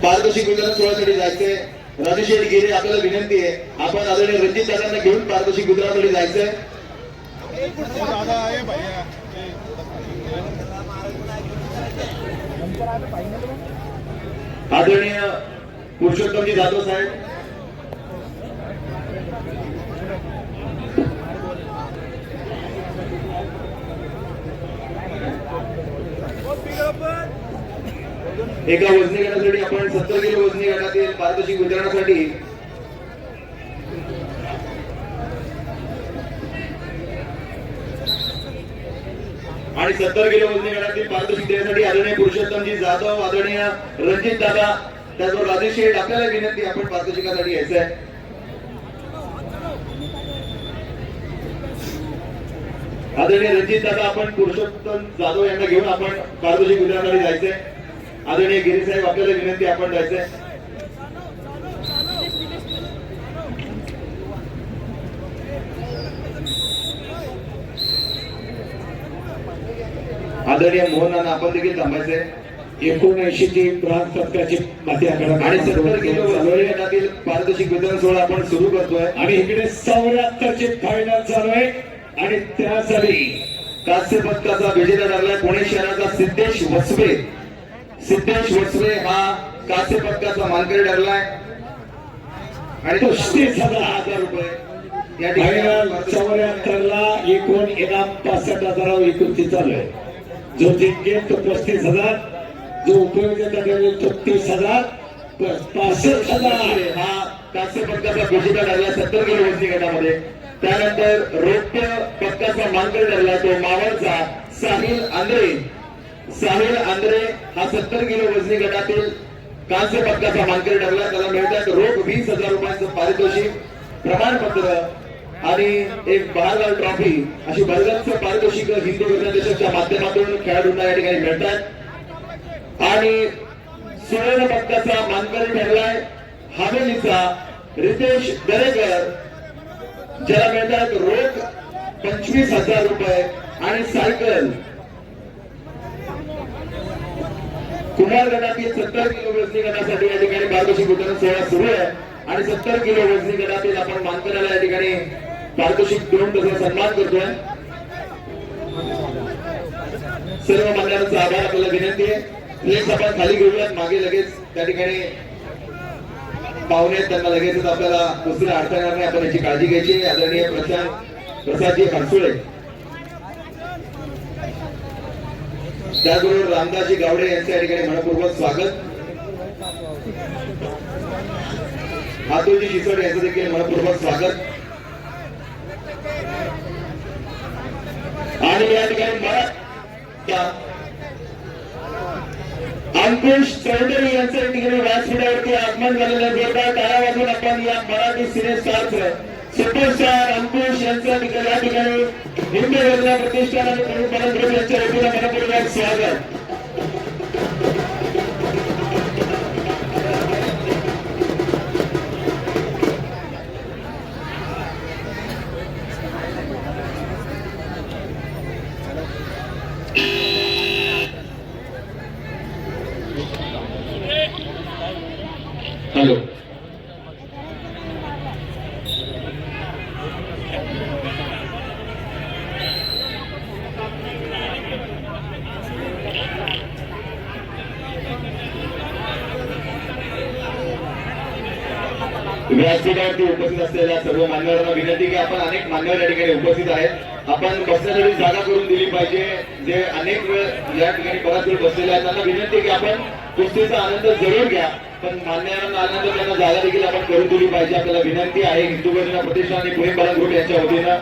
पारदर्शी गुजरात सोहळ्यासाठी जायचंय. राजूशेठ गिरे आपल्याला विनंती आहे, आपण आदरणीय रणजित दादांना घेऊन पारदर्शी गुजरातसाठी जायचंय. आदरणीय पुरुषोत्तमजी जाधव साहेब, एका वजनी गटासाठी आपण 70 किलो वजनी गटातील पारदर्शी वितरणासाठी आणि 70 किलो वजनी गटातील पारदर्शी देण्यासाठी आदरणीय पुरुषोत्तमजी जाधव, आदरणीय रणजित दादा, त्याचबरोबर राजेश शेठ, आपल्याला विनंती आपण पारदर्शिकासाठी यायचं आहे. आदरणीय रणजित दादा, आपण पुरुषोत्तम जाधव यांना घेऊन आपण पारदर्शी वितरणासाठी जायचंय. आदरणीय गिरी साहेब, आपल्याला विनंती आपण जायचंय. आदरणीय मोहनांना आपण देखील थांबायचंय. 79 ची प्रांत पथकाची माती आकडा आणि 70 किलो वजनी गटातील पारदर्शी वितरण सोहळा आपण सुरू करतोय. आणि इकडे 74 ची फायनल चालू आहे आणि त्यासाठी कास्य पथकाचा विजेता ठरलाय पुणे शहराचा सिद्धेश वसवे. सिद्धेश वसवे हा कास्य पथकाचा मानकरी ठरलाय आणि 35,000 रुपये या फायनल. ठिकाणी 74 ला एकूण इनाम 65,000 चालू आहे. जो जिंकेल तो 35,000, जो उपयोगिता ठरेल तो 30,000, 65,000 हा कास्य पथकाचा विजेता ठरला 70 किलो वजनी गटामध्ये. त्यानंतर रौप्य पथकाचा मानकरी ठरला तो मावळचा साहिल आंद्रे. साहिल आंद्रे हा 70 किलो वजनी गटातील कांस्य पदकाचा मानकरी ठरला. त्याला मिळतात रोख 20,000 रुपयांचं पारितोषिक, प्रमाणपत्र आणि एक बहारलाल ट्रॉफी अशी भरगच्च पारितोषिक हिंदू विद्यादेशाच्या माध्यमातून खेळाडूंना या ठिकाणी मिळतात. आणि सुवर्ण पदकाचा मानकरी ठरलाय हवेलीचा रितेश दरेकर, ज्याला मिळतात रोख 25,000 रुपये आणि सायकल. कुमार गटातील 70 किलो वजनी गटासाठी या ठिकाणी पारितोषिक वितरण सोहळा सुरू आहे आणि 70 किलो वजनी गटातील आपण मानकऱ्याला या ठिकाणी पारितोषिक देऊन त्याचा सन्मान करतोय. सर्व मान्यवरांचा आभार, आपल्याला विनंती आहे प्लीज आपण खाली घेऊयात. मागे लगेच त्या ठिकाणी पाहुणे आहेत, त्यांना लगेचच आपल्याला कुस्तीला अडथळा येणार नाही, आपण याची काळजी घ्यायची. आदरणीय प्रसादजी हरसुळे, त्याचबरोबर रामदासजी गावडे यांचे या ठिकाणी मनपूर्वक स्वागत. अतुलजी शिसोडे यांचं देखील मनपूर्वक स्वागत. आणि या ठिकाणी अंकुश चौधरी यांचं या ठिकाणी व्यासपीठावरती आगमन झालेलं जोरदार टाळ्या वाजवून आपण या मराठी सिनेस्टारचं सुपरस्टार अंकुश यांचं या ठिकाणी हिंदू योजना प्रतिष्ठान आणि प्रमुख ग्रुप यांच्या वतीनं मनपूर्वक स्वागत. हॅलो, व्यासपीठावरती उपस्थित असलेल्या सर्व मान्यवरांना विनंती की आपण अनेक मान्यवर या ठिकाणी उपस्थित आहेत, आपण बसण्यासाठी जागा करून दिली पाहिजे. जे अनेक वेळ या ठिकाणी बराच वेळ बसलेले आहेत त्यांना विनंती की आपण कुस्तीचा आनंद जरूर घ्या, पण मान्यवरांना आनंद त्यांना जागा देखील आपण करून दिली पाहिजे. आपल्याला विनंती आहे हिंदू योजना प्रतिष्ठान आणि पुणे बालन ग्रुप यांच्या वतीनं.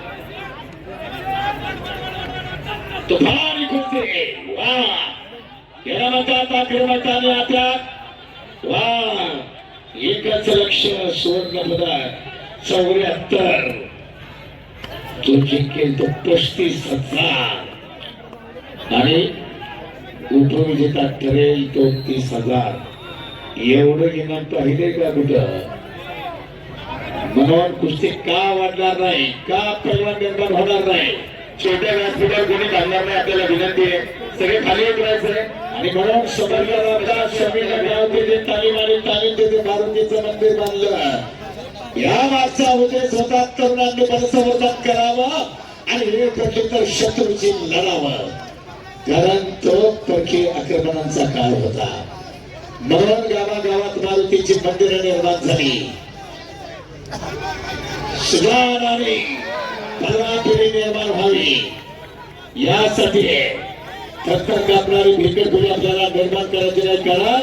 तुफान कुस्ती, वाह, याला म्हणतात आक्रमकाने अटॅक. वाह, एकच लक्ष, सुवर्ण पदक 74, जो जिंकेल तो 35,000 आणि उपविजेता ठरेल तो 30,000. एवढं इनाम पाहिले का कुठं? म्हणून कुस्ती का वाढणार नाही, का पैलवान निर्माण होणार नाही? छोट्या व्यासपीठावर कोणी बांधणार नाही, आपल्याला विनंती आहे सगळे खाली उतरायचंय आणि म्हणून समोरच्या रामदास शमीला गावते तालीम आणि तालीम तिथे मारुतीचं मंदिर बांधलं. या मागचा उद्देश होता तरुणांनी बलसंवर्धन करावं आणि हे पडले तर शत्रूची लढावं, कारण तो परकीय आक्रमणांचा काळ होता. म्हणून गावागावात मारुतीची मंदिरं निर्माण झाली. सुजाण आणि परवा पिढी निर्माण व्हावी यासाठी थरथर कापणारी भिकटपुरी आपल्याला निर्माण करायची नाही. कारण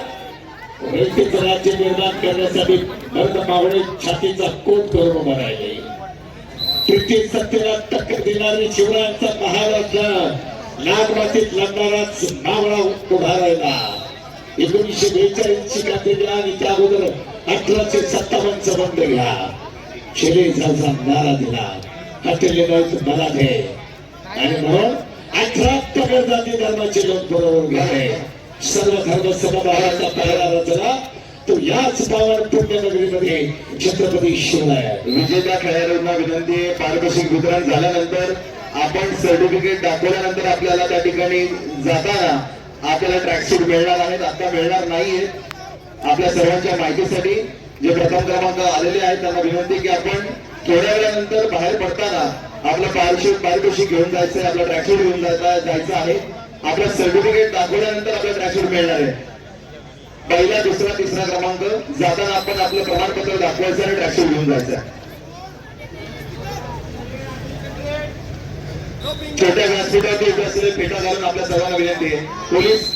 रयतेचं राज्य निर्माण करण्यासाठी भरत मावळे छातीचा कोट करून उभा राहिले. किती सत्तेला टक्कर देणारी शिवरायांचा महाराष्ट्र नागमातीत लढणाराच मावळा उभा राहिला. 1942 ची काते घ्या आणि त्या अगोदर 1857 बंद घ्या. शिले झालचा नारा दिला, हटले नाही मला दे. आणि म्हणून 18 पगड जाती धर्माचे लोक बरोबर घ्यावे. सर्व धर्म समभावाचा पहिला रचना तो याच पावन पुण्यनगरीमध्ये छत्रपती शिवराय. विजेत्या खेळाडूंना विनंती आहे, पारितोषिक वितरण झाल्यानंतर आपण सर्टिफिकेट दाखवल्यानंतर आपल्याला त्या ठिकाणी जाताना आपल्याला ट्रॅकसूट मिळणार आहेत, आता मिळणार नाहीये. आपल्या सर्वांच्या माहितीसाठी जे प्रथम क्रमांक आलेले आहेत त्यांना विनंती की आपण थोड्या वेळानंतर बाहेर पडताना आपलं पारितोषिक घेऊन जायचं आहे, आपलं ट्रॅकसूट घेऊन जायचं आहे. आपलं सर्टिफिकेट दाखवल्यानंतर आपलं ट्रॅकसूट मिळणार आहे. पहिला, दुसरा, तिसरा क्रमांक जाताना आपण आपलं प्रमाणपत्र दाखवायचं आणि ट्रॅकसूट घेऊन जायचं आहे. छोट्या व्यासपीठावरती उभे असलेले पेटा घालून आपल्या सर्वांना विनंती आहे. पोलीस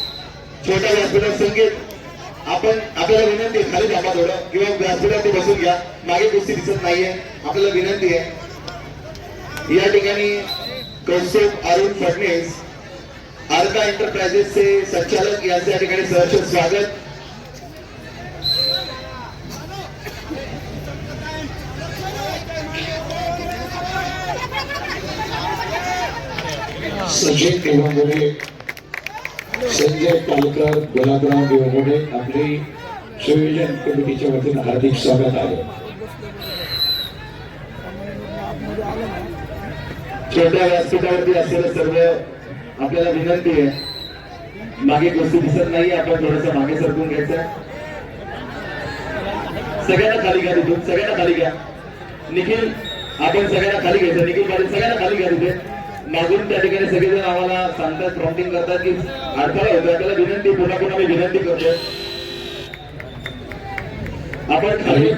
छोट्या व्यासपीठावर संकेत आपण आपल्याला विनंती आहे खाली थांबा थोडं किंवा व्यासपीठावरती बसून घ्या. मागे कुस्ती दिसत नाहीये, आपल्याला विनंती आहे. या ठिकाणी कौस्तुभ अरुण फडणीस आर्का एंटरप्राइजेसचे संचालक यांचे या ठिकाणी सहर्ष स्वागत. सचिन देवगुडे, संजय पालकर, गुलाबराव देवगुडे आपली संयोजन कमिटीच्या वतीने हार्दिक स्वागत आहे. छोट्या व्यासपीठावरती असलेलं सर्व आपल्याला विनंती आहे. मागे गोष्टी दिसत नाही, आपण थोडस मागे सरकून घ्यायचं. सगळ्यांना खाली घ्या तिथून, सगळ्यांना खाली घ्या. निखिल आपण सगळ्यांना खाली घ्यायचं. निखिल पाटील सगळ्यांना खाली घ्या तिथे. मागून त्या ठिकाणी सगळेजण आम्हाला सांगतात, प्रॉम्प्टिंग करतात की अडथळा होतोय. आपल्याला विनंती, पुन्हा पुन्हा मी विनंती करतोय आपण खाली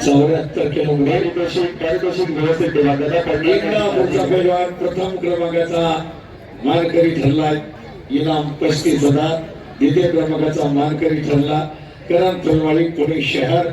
74 किलोमीटर पारितोषिक व्यवस्थित ठेवा. पुढचा पैलवान प्रथम क्रमांकाचा मानकरी ठरला, इनाम 35,000. द्वितीय क्रमांकाचा मानकरी ठरला करण फुलवाडी पुणे शहर.